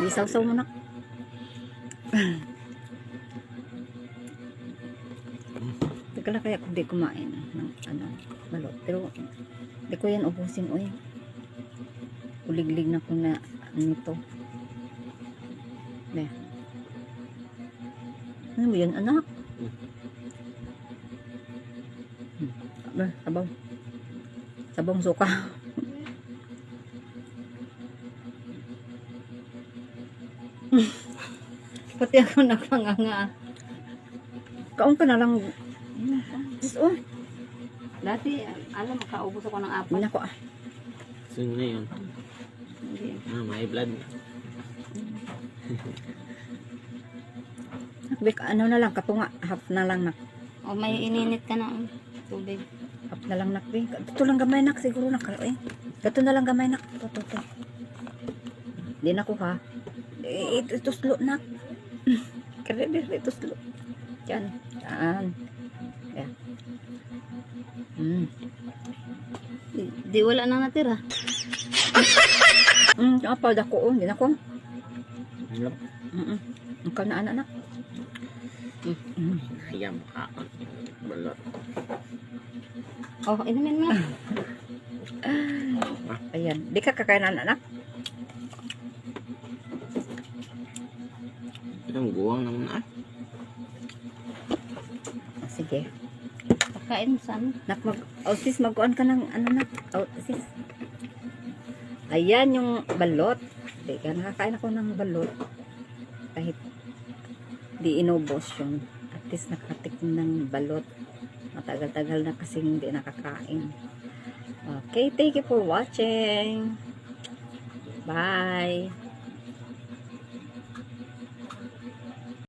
Isaw-saw mo na. Teka lang kaya kung di kumain ng balot. Pero di ko yan ubusin. Uy. Uliglig na ko na nito. Be. Ano mo yan, anak? Be, sabaw. Sabong suka. Pati ako nakanganga. Kaon ka na lang. Oh. Dati, alam, makaubos ako ng apat. Nako ah. So na yun. May blood. Bek, ano na lang, katunga. Half na lang nak. O may ininit ka na tubig. Half na lang nak. Ito lang gamay nak. Siguro nak. Ito na lang gamay nak. Ito. Di na ko ha. Ito slow nak. Kaya ito slow. Yan. Yan. Yan. Di wala nang natira. Apa dako hindi na ko. Alam. Ang kana anak. Ayam ka. Balot. Oh, inumin mo. Ayan. Di ka kakain anak. Ang guwang naman ah. Sige. Pagkain mo saan? Nak sis mag-on ka ng ano nak. Sis. Ayan yung balot. Di ka nakakain ako ng balot. Kahit di inubos yun. At least nakatikim ng balot. Matagal-tagal na kasi hindi nakakain. Okay, thank you for watching. Bye.